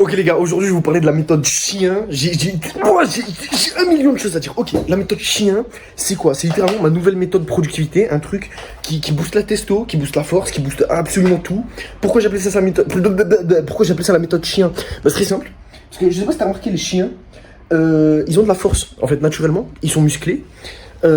Ok les gars, aujourd'hui je vais vous parler de la méthode chien. J'ai un million de choses à dire. Ok, la méthode chien, c'est quoi? C'est littéralement ma nouvelle méthode de productivité, un truc qui booste la testo, qui booste la force, qui booste absolument tout. Pourquoi j'appelais ça, pourquoi j'appelais ça la méthode chien? Bah c'est très simple. Parce que je sais pas si t'as remarqué, les chiens, ils ont de la force, en fait, naturellement. Ils sont musclés. Et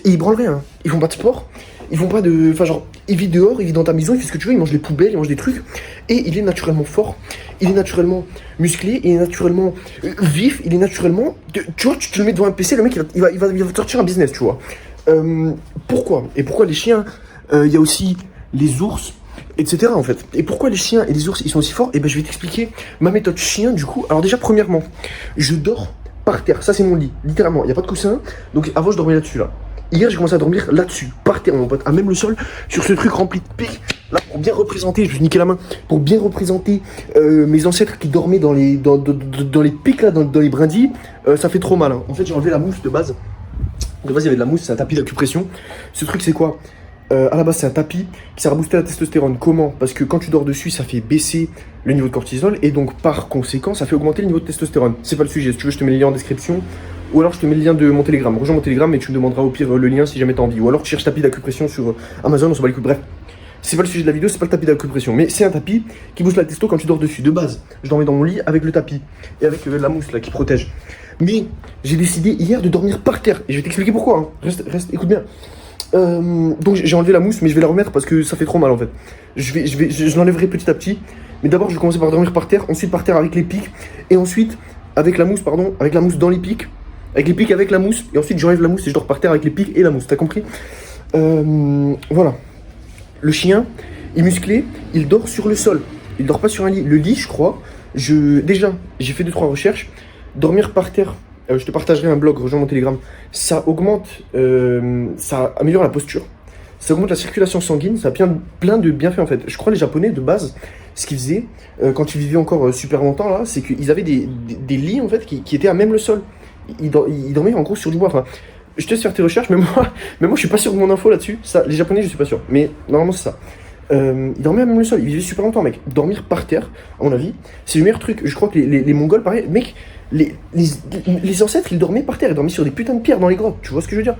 ils branlent rien. Ils font pas de sport. Ils font pas de... Enfin genre, ils vivent dehors, ils vivent dans ta maison, ils font ce que tu veux, ils mangent des poubelles, ils mangent des trucs. Et il est naturellement fort, il est naturellement musclé, il est naturellement vif, il est naturellement... Tu vois, tu te le mets devant un PC, le mec, il va te sortir un business, tu vois. Pourquoi? Et pourquoi les chiens? Il y a aussi les ours, etc. en fait. Et pourquoi les chiens et les ours, ils sont aussi forts? Et ben je vais t'expliquer ma méthode chien, du coup. Alors déjà, premièrement, je dors par terre. Ça, c'est mon lit, littéralement. Il n'y a pas de coussin, donc avant, je dormais là-dessus, là. Hier, j'ai commencé à dormir là-dessus, par terre, mon pote, à même le sol, sur ce truc rempli de pics. Là, pour bien représenter, je vais niquer la main, pour bien représenter mes ancêtres qui dormaient dans les pics, là, dans les brindilles, ça fait trop mal. Hein. En fait, j'ai enlevé la mousse de base. De base, il y avait de la mousse, c'est un tapis d'acupression. Ce truc, c'est quoi? À la base, c'est un tapis qui sert à booster la testostérone. Comment? Parce que quand tu dors dessus, ça fait baisser le niveau de cortisol et donc, par conséquent, ça fait augmenter le niveau de testostérone. C'est pas le sujet. Si tu veux, je te mets le lien en description. Ou alors je te mets le lien de mon Telegram. Rejoins mon Telegram et tu me demanderas au pire le lien si jamais t'as envie. Ou alors tu cherches tapis d'acupression sur Amazon, on s'en bat les couilles. Bref, c'est pas le sujet de la vidéo, c'est pas le tapis d'acupression. Mais c'est un tapis qui booste la testo quand tu dors dessus. De base, je dormais dans mon lit avec le tapis et avec la mousse là qui protège. Mais j'ai décidé hier de dormir par terre. Et je vais t'expliquer pourquoi. Hein. Reste, écoute bien. Donc j'ai enlevé la mousse, mais je vais la remettre parce que ça fait trop mal en fait. Je l'enlèverai petit à petit. Mais d'abord, je vais commencer par dormir par terre, ensuite par terre avec les pics, et ensuite avec la mousse, avec la mousse dans les pics. Avec les pics, avec la mousse, et ensuite j'enlève la mousse et je dors par terre avec les pics et la mousse, t'as compris? Voilà. Le chien, il est musclé, il dort sur le sol. Il dort pas sur un lit. Le lit, je crois, déjà, j'ai fait 2-3 recherches. Dormir par terre, je te partagerai un blog, rejoins mon Telegram. Ça augmente, ça améliore la posture. Ça augmente la circulation sanguine, ça a plein de bienfaits en fait. Je crois les Japonais de base, ce qu'ils faisaient, quand ils vivaient encore super longtemps là, c'est qu'ils avaient des lits en fait qui étaient à même le sol. Ils dormaient en gros sur du bois. Enfin, je te laisse faire tes recherches, mais moi je suis pas sûr de mon info là-dessus. Ça, les Japonais, je suis pas sûr. Mais normalement, c'est ça. Ils dormaient à même le sol. Ils vivaient super longtemps, mec. Dormir par terre, à mon avis, c'est le meilleur truc. Je crois que les Mongols, pareil, mec, les ancêtres, ils dormaient par terre. Ils dormaient sur des putains de pierres dans les grottes. Tu vois ce que je veux dire?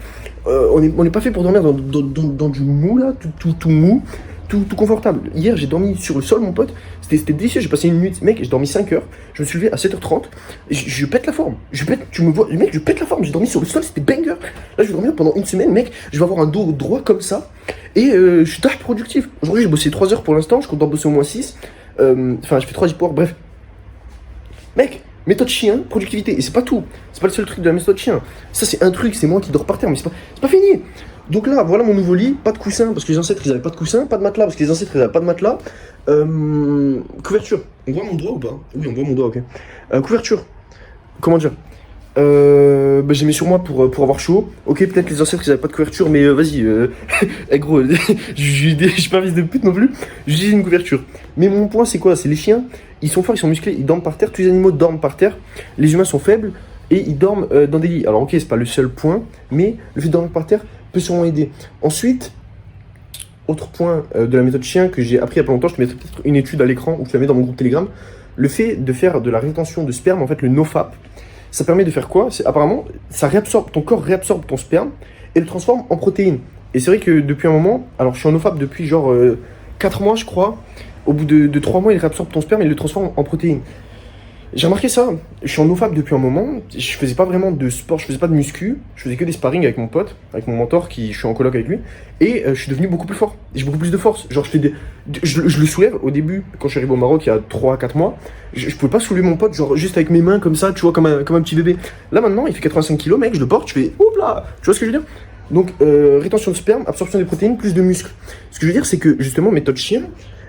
On n'est pas fait pour dormir dans du mou, là, tout mou. Tout confortable. Hier, j'ai dormi sur le sol, mon pote. C'était délicieux. J'ai passé une nuit. Mec, j'ai dormi 5 heures. Je me suis levé à 7h30. Je pète la forme. Tu me vois, mec, je pète la forme. J'ai dormi sur le sol. C'était banger. Là, je vais dormir pendant une semaine, mec. Je vais avoir un dos droit comme ça. Et je suis tard productif. Aujourd'hui, j'ai bossé 3 heures pour l'instant. Je compte en bosser au moins 6. Enfin, je fais 3 histoires. Bref. Mec, méthode chien, productivité. Et c'est pas tout. C'est pas le seul truc de la méthode chien. Ça, c'est un truc. C'est moi qui dors par terre. Mais c'est pas fini. Donc là, voilà mon nouveau lit, pas de coussin parce que les ancêtres ils avaient pas de coussin, pas de matelas parce que les ancêtres ils avaient pas de matelas. Couverture, on voit mon doigt ou pas? Oui, on voit mon doigt, ok. Couverture, comment dire? J'ai mis sur moi pour avoir chaud. Ok, peut-être les ancêtres ils avaient pas de couverture, mais vas-y, hey, gros, je suis pas fils de pute non plus, je dis une couverture. Mais mon point c'est quoi? C'est les chiens, ils sont forts, ils sont musclés, ils dorment par terre, tous les animaux dorment par terre, les humains sont faibles et ils dorment dans des lits. Alors ok, c'est pas le seul point, mais le fait de dormir par terre peut sûrement aider. Ensuite, autre point de la méthode chien que j'ai appris il y a pas longtemps, je te mettrai peut-être une étude à l'écran ou je te la mets dans mon groupe Telegram. Le fait de faire de la rétention de sperme, en fait, le NoFap, ça permet de faire quoi? Apparemment, ça réabsorbe, ton corps réabsorbe ton sperme et le transforme en protéines. Et c'est vrai que depuis un moment, alors je suis en NoFap depuis genre 4 mois, je crois. Au bout de 3 mois, il réabsorbe ton sperme et il le transforme en protéines. J'ai remarqué ça, je suis en NoFap depuis un moment, je faisais pas vraiment de sport, je faisais pas de muscu, je faisais que des sparring avec mon pote, avec mon mentor, je suis en coloc avec lui, et je suis devenu beaucoup plus fort, j'ai beaucoup plus de force, genre je le soulève au début, quand je suis arrivé au Maroc il y a 3-4 mois, je pouvais pas soulever mon pote, genre juste avec mes mains comme ça, tu vois, comme un petit bébé. Là maintenant, il fait 85 kilos, mec, je le porte, je fais, hop là, tu vois ce que je veux dire? Donc rétention de sperme, absorption des protéines, plus de muscles. Ce que je veux dire, c'est que justement, méthode chien,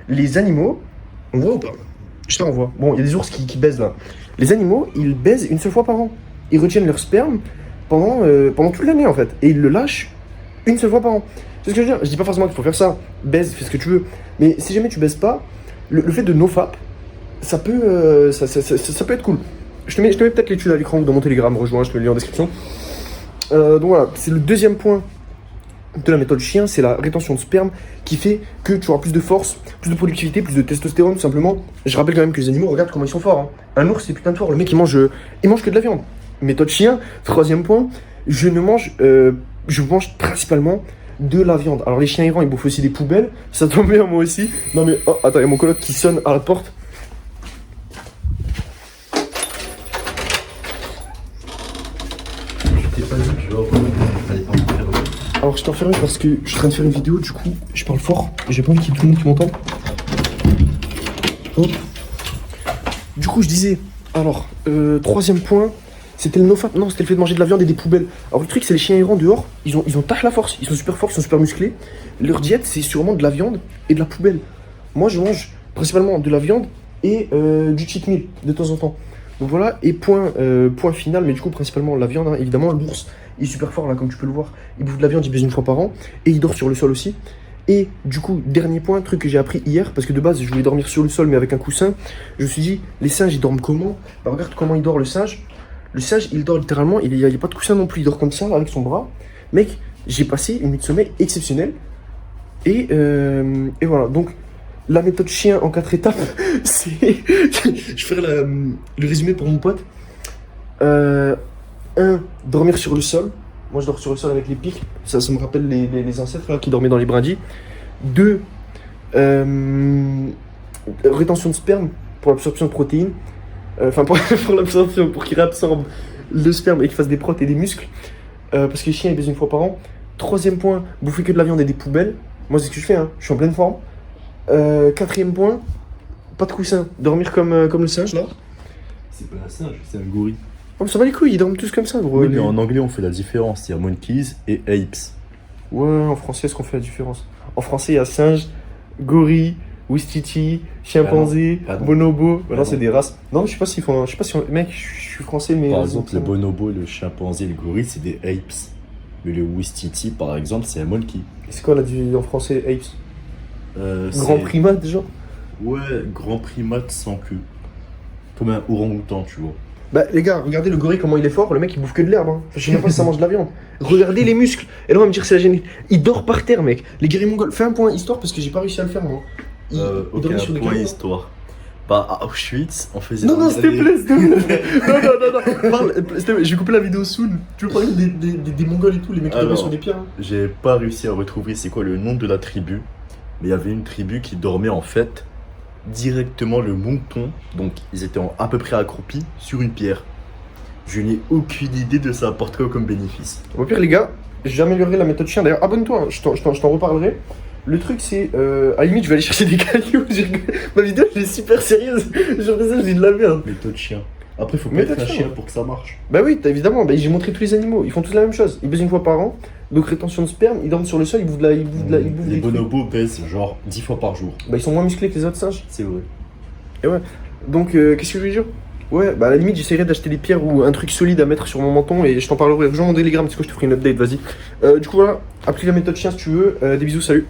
les animaux, on voit ou pas? Je te renvoie. Bon, il y a des ours qui baisent là. Les animaux, ils baisent une seule fois par an. Ils retiennent leur sperme pendant toute l'année en fait. Et ils le lâchent une seule fois par an. C'est ce que je veux dire. Je dis pas forcément qu'il faut faire ça. Baise, fais ce que tu veux. Mais si jamais tu baises pas, le fait de NoFap, ça peut, ça peut être cool. Je te mets peut-être l'étude à l'écran ou dans mon Telegram. Rejoins, je te mets le lien en description. Donc voilà, c'est le deuxième point de la méthode chien, c'est la rétention de sperme qui fait que tu auras plus de force, plus de productivité, plus de testostérone, tout simplement. Je rappelle quand même que les animaux, regarde comment ils sont forts. Hein. Un ours, c'est putain de fort. Le mec, il mange que de la viande. Méthode chien. Troisième point, je mange principalement de la viande. Alors les chiens errants, ils bouffent aussi des poubelles. Ça tombe bien, moi aussi. Non mais, oh, attends, il y a mon coloc qui sonne à la porte. Alors je t'ai enfermé parce que je suis en train de faire une vidéo, du coup je parle fort, j'ai pas envie qu'il y ait tout le monde qui m'entende. Hop. Du coup je disais, alors troisième point, c'était le no-fat, non c'était le fait de manger de la viande et des poubelles. Alors le truc c'est les chiens errants dehors, ils ont tâche la force, ils sont super forts, ils sont super musclés. Leur diète c'est sûrement de la viande et de la poubelle. Moi je mange principalement de la viande et du cheat meal de temps en temps. Donc voilà, et point final, mais du coup principalement la viande, hein, évidemment l'ours. Il est super fort là, comme tu peux le voir. Il bouffe de la viande, il baise une fois par an. Et il dort sur le sol aussi. Et du coup, dernier point, truc que j'ai appris hier, parce que de base, je voulais dormir sur le sol, mais avec un coussin. Je me suis dit, les singes, ils dorment comment? Bah, regarde comment il dort le singe. Le singe, il dort littéralement, il n'y a pas de coussin non plus. Il dort comme ça, là, avec son bras. Mec, j'ai passé une nuit de sommeil exceptionnelle. Et voilà. Donc, la méthode chien en 4 étapes, c'est. Je vais faire le résumé pour mon pote. 1. Dormir sur le sol. Moi je dors sur le sol avec les pics. Ça me rappelle les ancêtres là, qui dormaient dans les brindilles. 2. Rétention de sperme pour l'absorption de protéines. Enfin pour l'absorption, pour qu'il réabsorbe le sperme et qu'il fasse des protes et des muscles. Parce que les chiens ils baisent une fois par an. 3e point, bouffer que de la viande et des poubelles. Moi c'est ce que je fais, hein. Je suis en pleine forme. 4e point, pas de coussin. Dormir comme le singe là. C'est pas un singe, c'est un gorille. Oh, ça va les couilles, ils dorment tous comme ça, gros. Oui, mais en anglais, on fait la différence. Il y a monkeys et apes. Ouais, en français, est-ce qu'on fait la différence? En français, il y a singe, gorille, ouistiti, chimpanzé, bonobo. Bah non, c'est des races. Non, je sais pas s'ils font. Je sais pas si. Mec, je suis français, mais. Par exemple, le bonobo, le chimpanzé, le gorille, c'est des apes. Mais le ouistiti, par exemple, c'est un monkey. C'est quoi en français, apes? Grand c'est- primate, genre? Ouais, grand primate sans queue. Comme un orang-outan, tu vois. Bah, les gars, regardez le gorille, comment il est fort. Le mec, il bouffe que de l'herbe. Hein. Je sais même pas si ça mange de la viande. Regardez les muscles. Et là, on va me dire que c'est la génétique. Il dort par terre, mec. Les guerriers mongols. Fais un point histoire parce que j'ai pas réussi à le faire, moi. Il Ok, dormait sur un des point guerriers. histoire. Bah, à Auschwitz, on faisait. Non, s'il te plaît, s'il te plaît. Non. Parle, s'il te plaît, je vais couper la vidéo soon. Tu veux parler des Mongols et tout, les mecs qui dormaient Alors, sur des pierres hein. J'ai pas réussi à retrouver c'est quoi le nom de la tribu. Mais il y avait une tribu qui dormait en fait directement le menton. Donc, ils étaient à peu près accroupis sur une pierre. Je n'ai aucune idée de ça apporte quoi comme bénéfice. Au pire, les gars, j'ai amélioré la méthode chien. D'ailleurs, abonne-toi, hein, je t'en reparlerai. Le truc, c'est. À la limite, je vais aller chercher des cailloux. Ma vidéo, elle est super sérieuse. J'ai l'impression que j'ai de la merde. Méthode chien. Après, faut pas Méthode être un chien, chien ouais. pour que ça marche. Bah oui, évidemment, bah, j'ai montré tous les animaux. Ils font tous la même chose. Ils baisent une fois par an. Donc, rétention de sperme, ils dorment sur le sol, ils bouffent de la. Ils bouffent Les des trucs. bonobos baissent genre 10 fois par jour. Bah, ils sont moins musclés que les autres singes. C'est vrai. Et ouais. Donc, qu'est-ce que je veux dire? Ouais, bah à la limite, j'essaierai d'acheter des pierres ou un truc solide à mettre sur mon menton et je t'en parlerai. Rejoins mon Telegram, c'est quoi, je te ferai une update, vas-y. Du coup, voilà, applique la méthode chien si tu veux. Des bisous, salut.